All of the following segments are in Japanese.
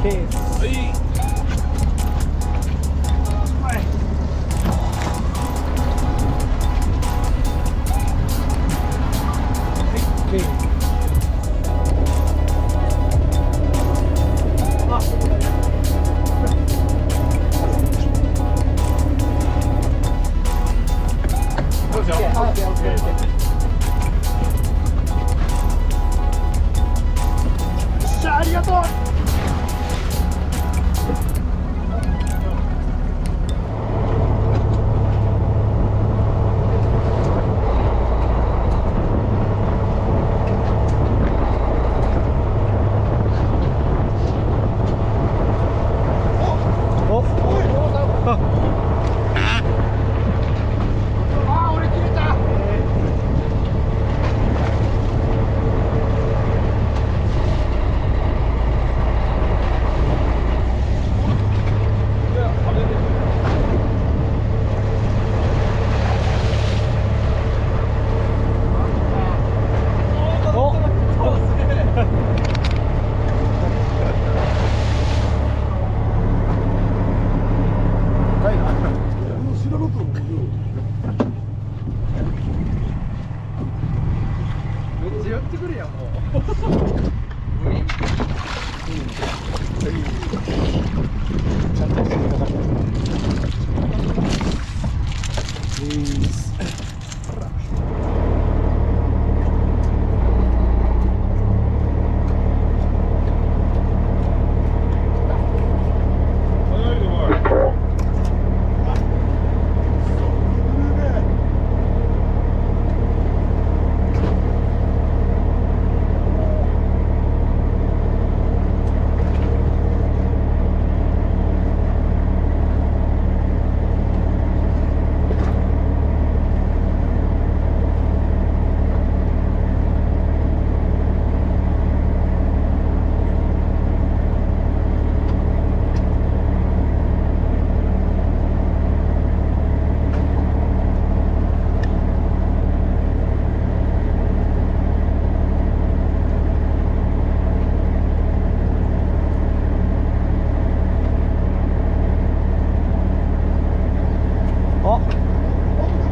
です。はい。はい。はい。あ。どうしよう。オッケーオッケーオッケー。ありがとう。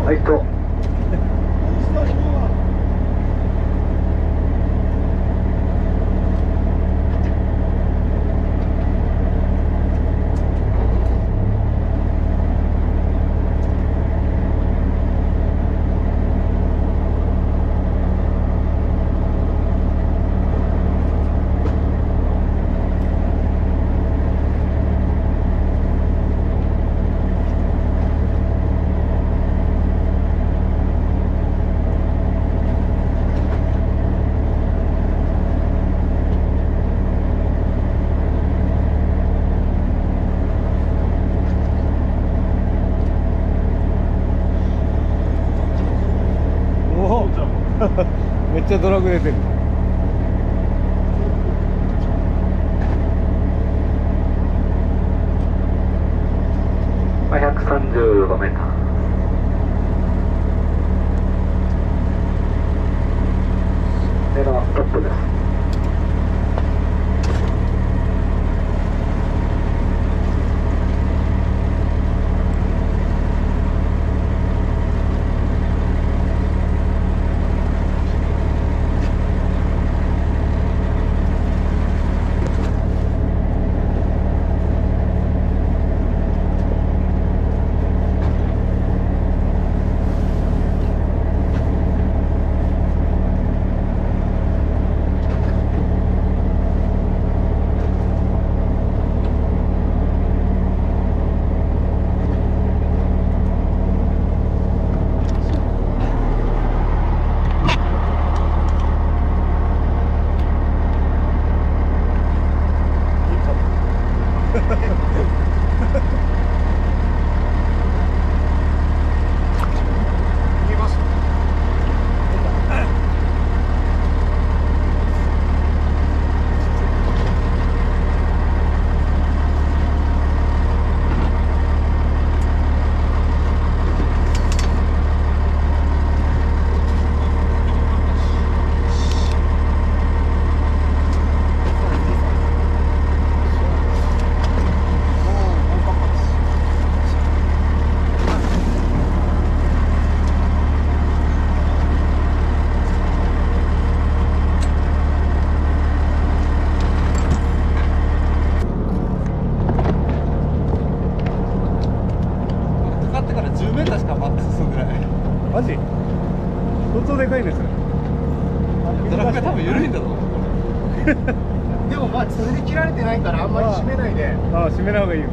はいと。めっちゃドラグ出てる。135メーター。ではストップです。それで切られてないからあんまり締めないで。ああ、閉めない方がいいよ。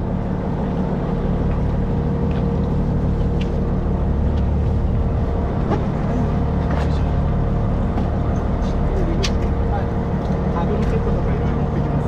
ハグリセットとかいろいろ持ってきます。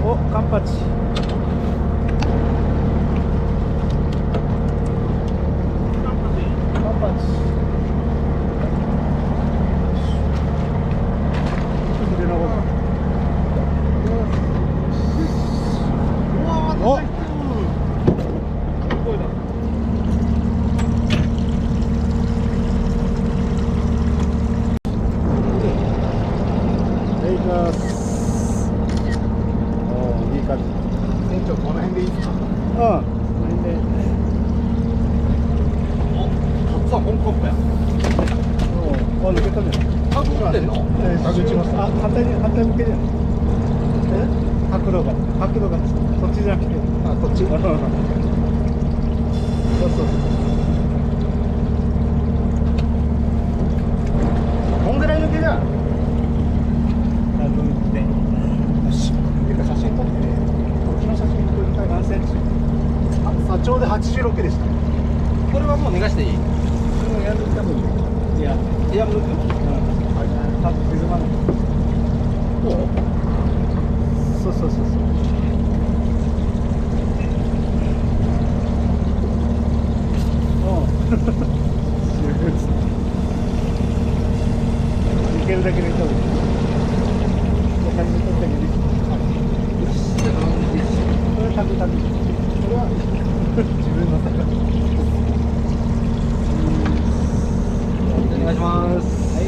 お、カンパチ。カンパチ。出なかった。お。船長、この辺でいいですか？うん。この辺で。お、さあ、本コップや。あ、抜けたね。タグ打ってんの？タグ打ちます。あ、反対向けじゃん。角度がこっちじゃなくて。あ、こっち。そうそう。こんぐらい抜けじゃん。多分って。よし。てか写真撮ってね。こっちの写真撮りたい。何センチ？あ、さちょうど86でした。これはもう逃がしていい？やる多分。いや、いや、抜く。多分沈まない。こう？そう。十分。いけるだけで多分。写真撮ってみる。これタグ。これは自分の魚。お願いします。はい。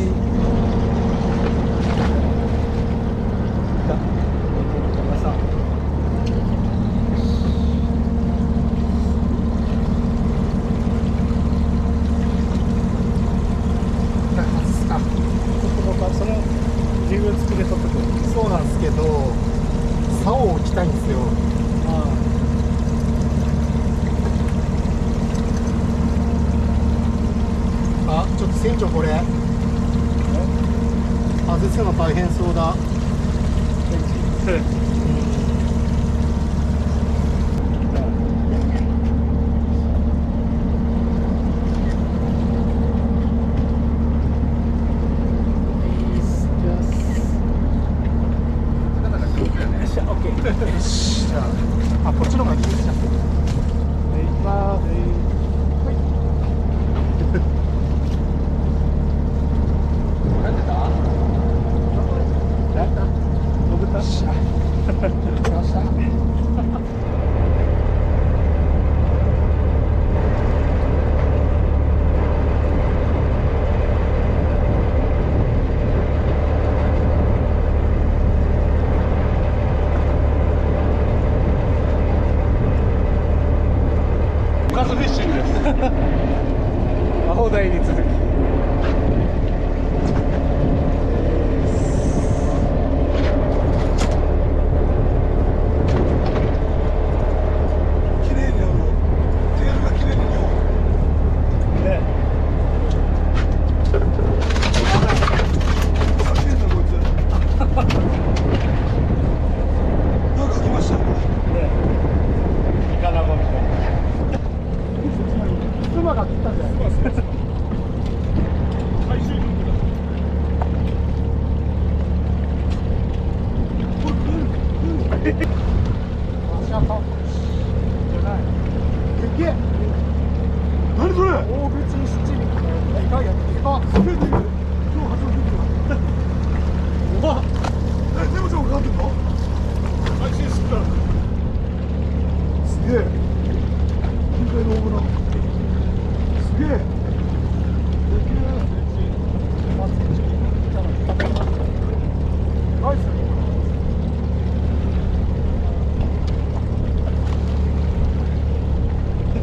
その自分付きで撮ってくる。そうなんですけど、竿を置きたいんですよ。あ、ちょっと船長これ外すの大変そうだ。台に続き綺麗にテールが綺麗にねかけんなこいつなんか来ましたよねイカナゴみたいな妻が切ったんじゃないですか回収ルートだ足跡じゃないでけえ何それ大口七味イカやイカすげえ出てる今日初めて見たうわネモちゃんもかかってんの配信すったすげえ近海の大物すげえでけナイスえ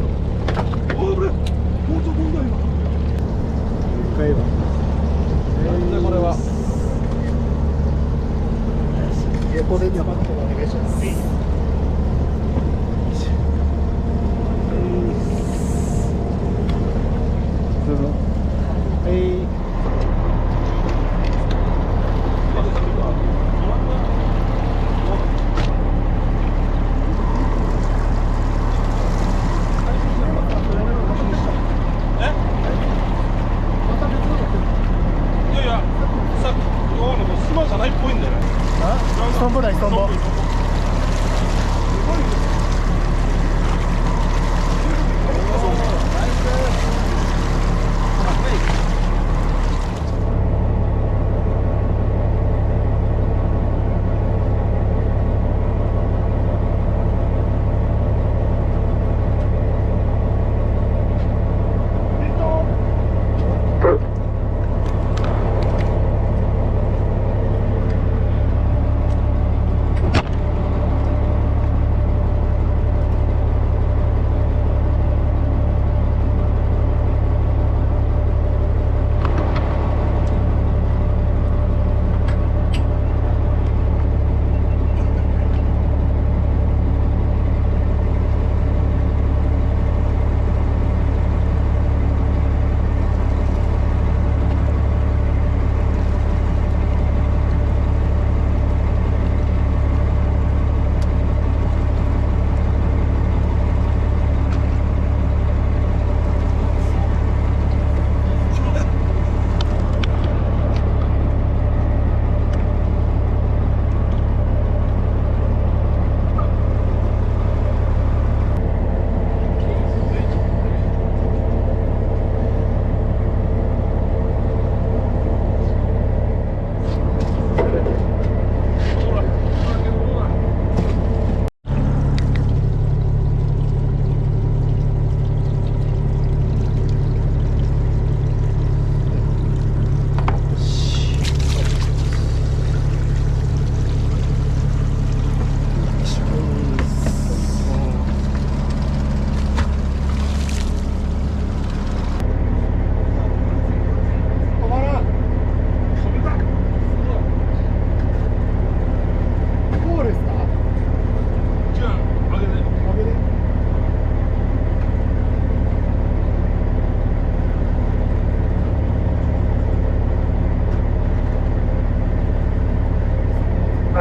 おい俺包丁飛んだ今海はなんでこれは横で山の方お願いしますどうぞはいいやいやさっき今のスマじゃないっぽいんだよねストンボだストンボ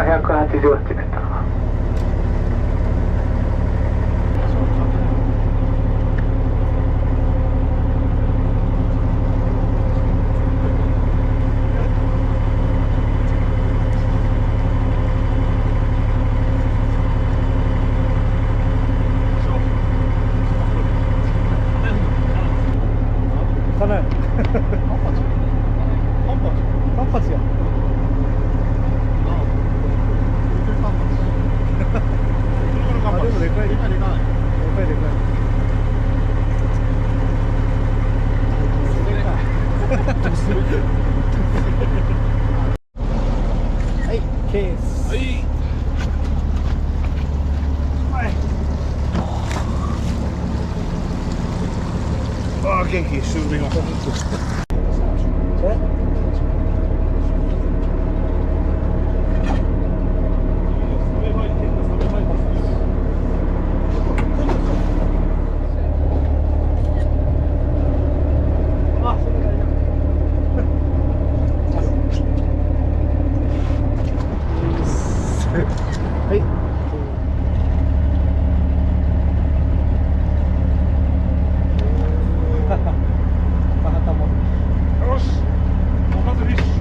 188メートル。かなりカンパチやあでもでかいでかいでかいでかいでかいはいケースはいああ元気終了はい。バハタモ。よし、おかずフィッシュ。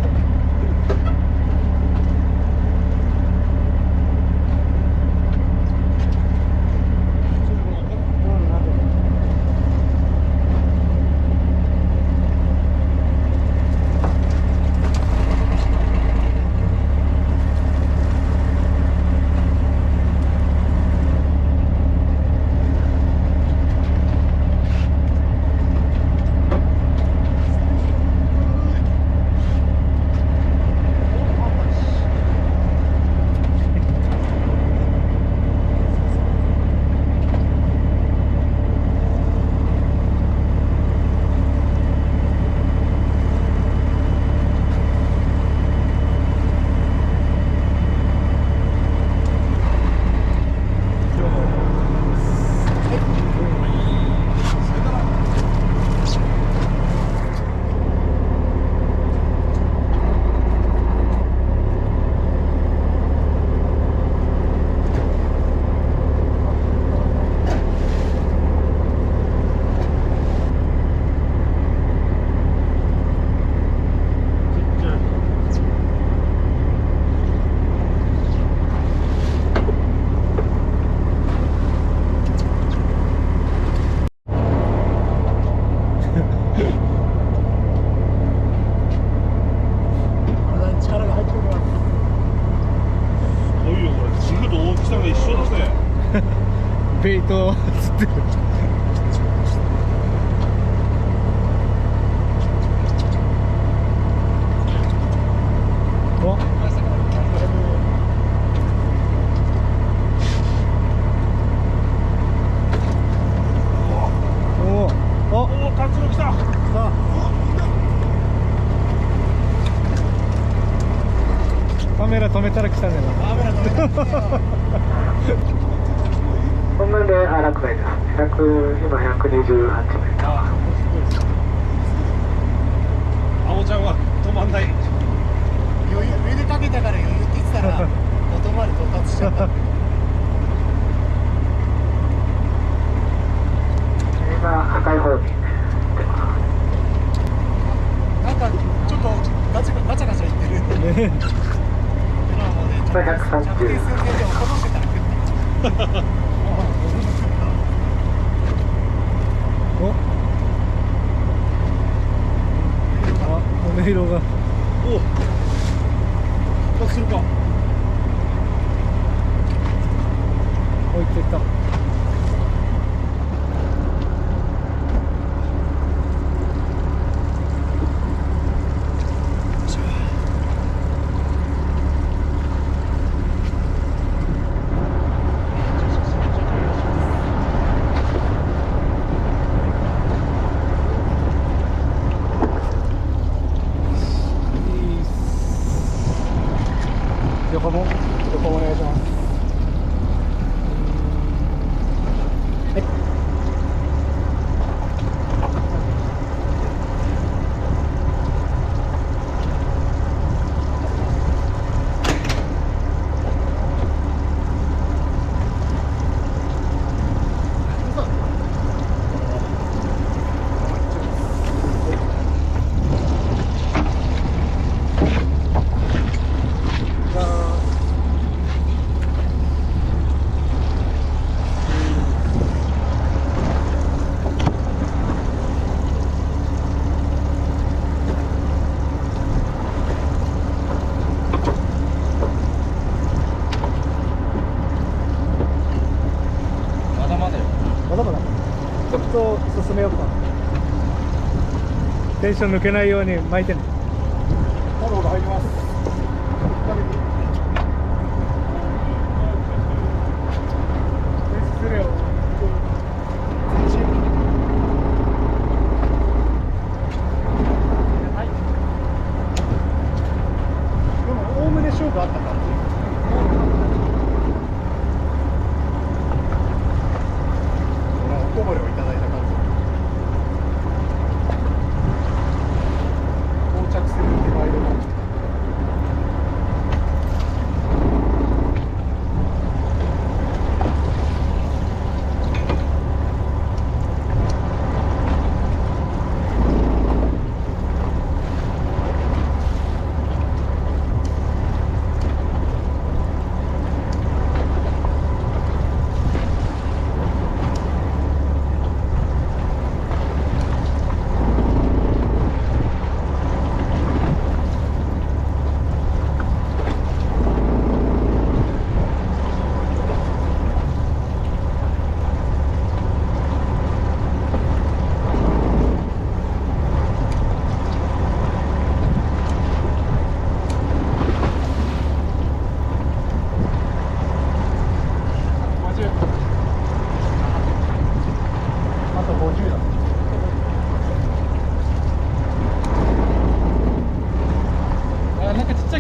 力が入ってるわ。すごいよこれ。ジグと大きさが一緒だぜ。ベイトを釣ってる。お。おおお、タツノ来た。さあカメラ止めたら来たね。カメラ止めたら本面で落外です。今128メーター。青ちゃんは止まんない。余裕上でかけたから余裕って言ってたら元まで到達しちゃった。今赤い方に出ます。なんかちょっとガチャガチャいってる。130。着底寸前で落としてたら食った。お。あ、この色が。おお。復活するか。置いてった。横もお願いします。はい。と進めようか。テンション抜けないように巻いてね。炎が入ります。失礼よ。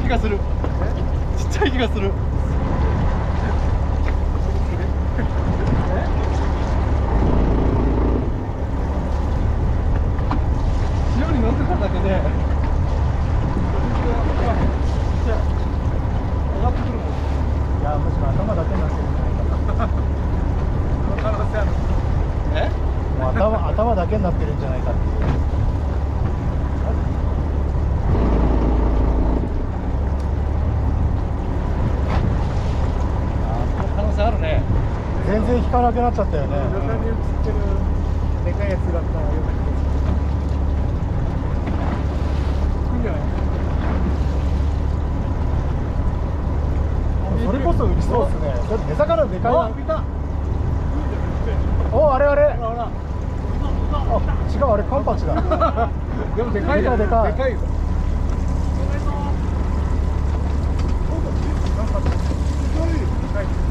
気がする。ちっちゃい気がする。潮に乗ってただけで、上がってくるもん。いや、むしろ頭だけになってるんじゃないかな。その可能性ある。もう頭だけになってるんじゃないかっていう。可能性あるね。全然引かなくなっちゃったよね。旅館に映ってるでかいやつだったらよかった。来るんじゃない？それこそ浮きそうですね。だって根魚でかいな。お、あれあれ。あ、違う、あれカンパチだ。でもでかいよ。でかい。でかいよ。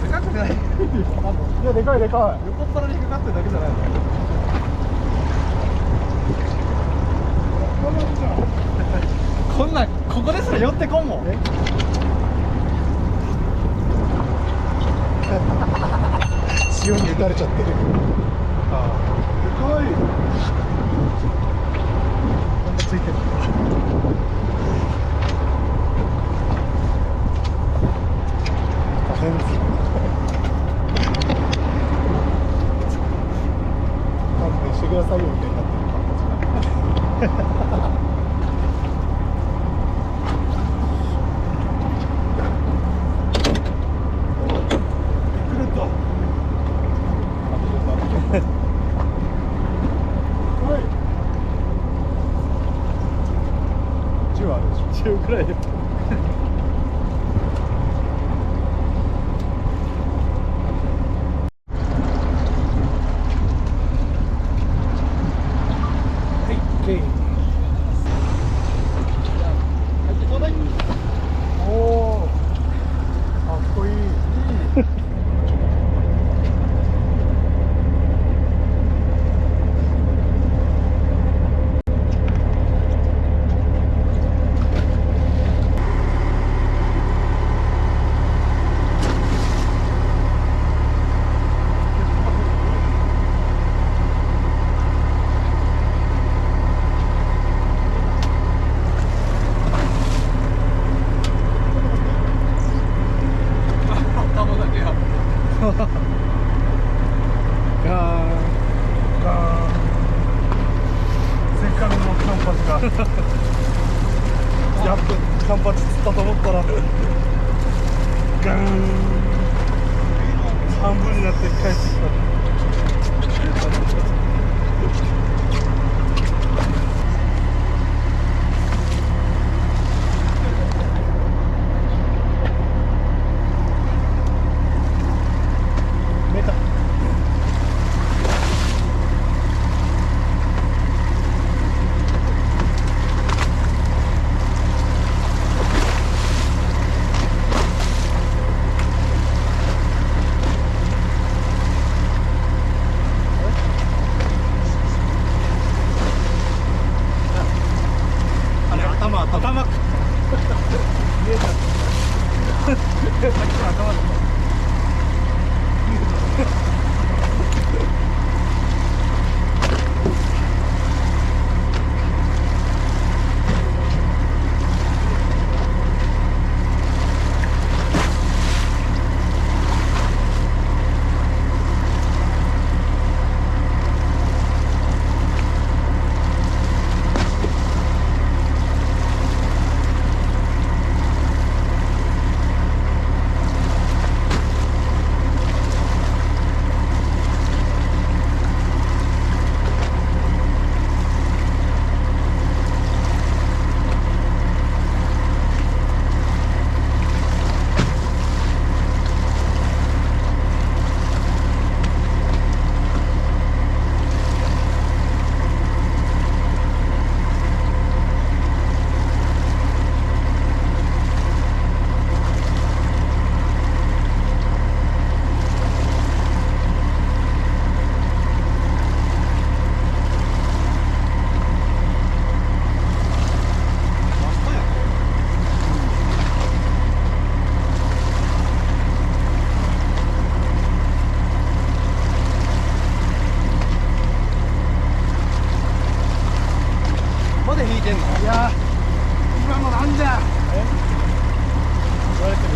でかくない。いや、でかいでかい。横っ腹に引っかかってるだけじゃないの。こんなんここですら寄ってこんもん。潮に打たれちゃってる。ああ、でかい。こんなついてる。大変ですよ。勘弁してくださいよみたいになってる。10くらいで。おお、かっこいい。やっとカンパチ釣ったと思ったらガーン半分になって帰ってきた。メタ頭見えた。さっきの頭だ。や今のなんじゃ。言われてる。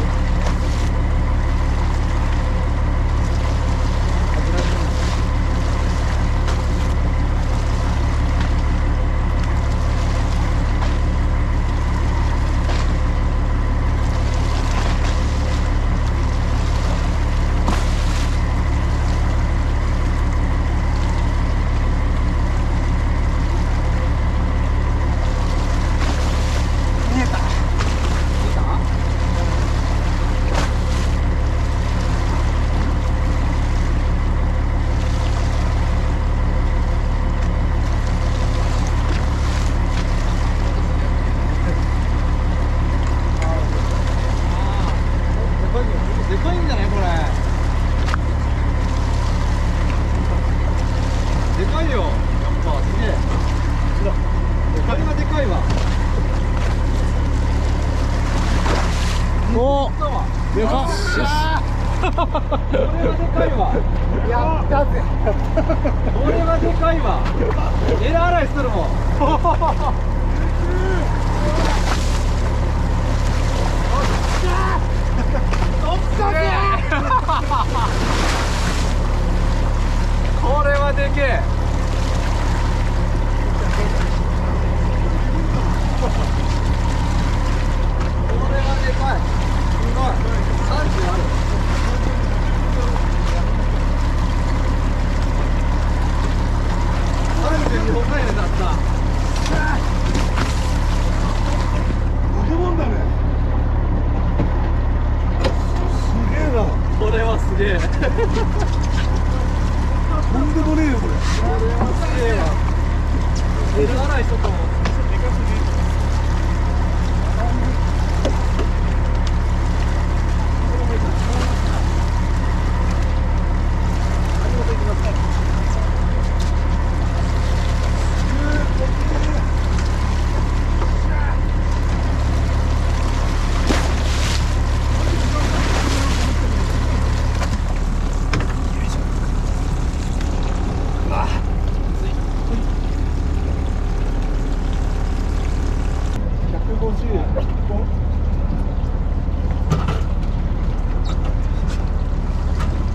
でかいんじゃないこれ。でかいよ。やっぱすげえ。これがでかいわ。おお、でかっ。これがでかいわ。やったぜ。これがでかいわ。エラ洗いするもん。これはでけえ。これはでかい。すごい。30ある。35回でだった。化け物だね。すげえな。これはすげえ。とんでもねえよこれ。これはすげえわ。エラ洗いしとったもん。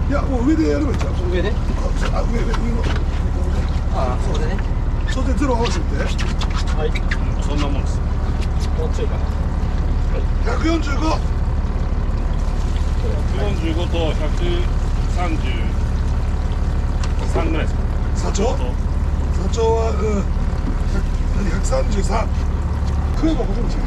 いやもう上でやればいいじゃん。上で。あ上の。ああ、そうでね。それでゼロ合わせて。はい。そんなもんです。もうちょいかな。 145。 145と133ぐらいですか。社長。社長は133。食えばほとんど違う。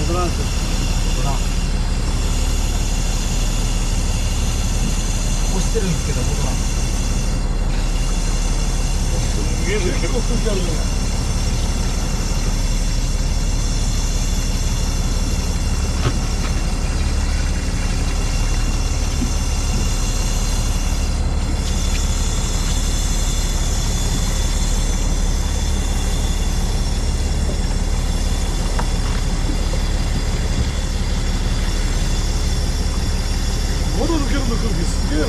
戻らんすよ。戻らん。押してるんですけど戻らん。すげえ結構空気あるね。まだ抜けるんだ空気すげえな。打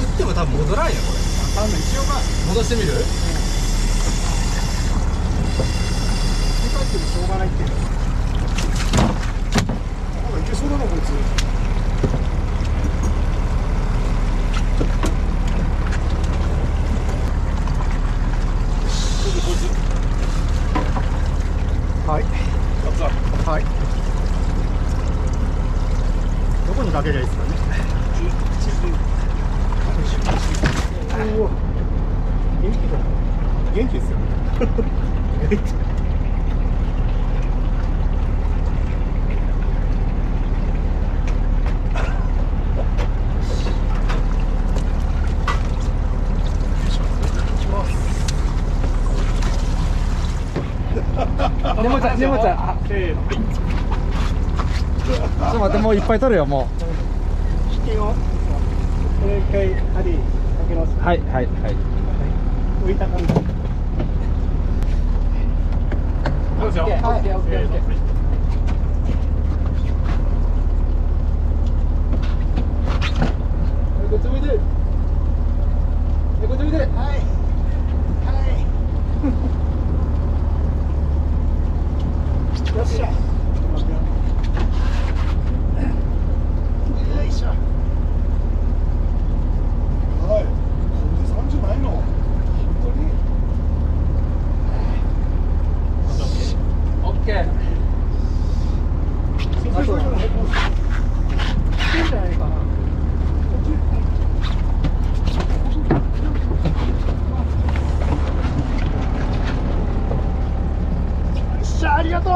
っても多分戻らんよこれ。多分一応まあ戻してみる？使ってもしょうがないっていう。なんかいけそうだなこいつ。はいはい。どこにかけりゃいいですかね。おお、元気だ。元気ですよね。元気。ねもちゃん、ねもちゃん。せーの。ちょっと待って、もういっぱい取るよ、も引きを。これ一回針かけます。う。はい、はい、はい。こ浮いた感じ。そうですよ。はい、オッケーオッケーオッケー。こっち向いてる。こっち向いてる。はい。よっしゃ。よいしょ。はい。おじさんじゃないの。本当に。オッケー。あと。いいんじゃないかな。よっしゃ、ありがとう。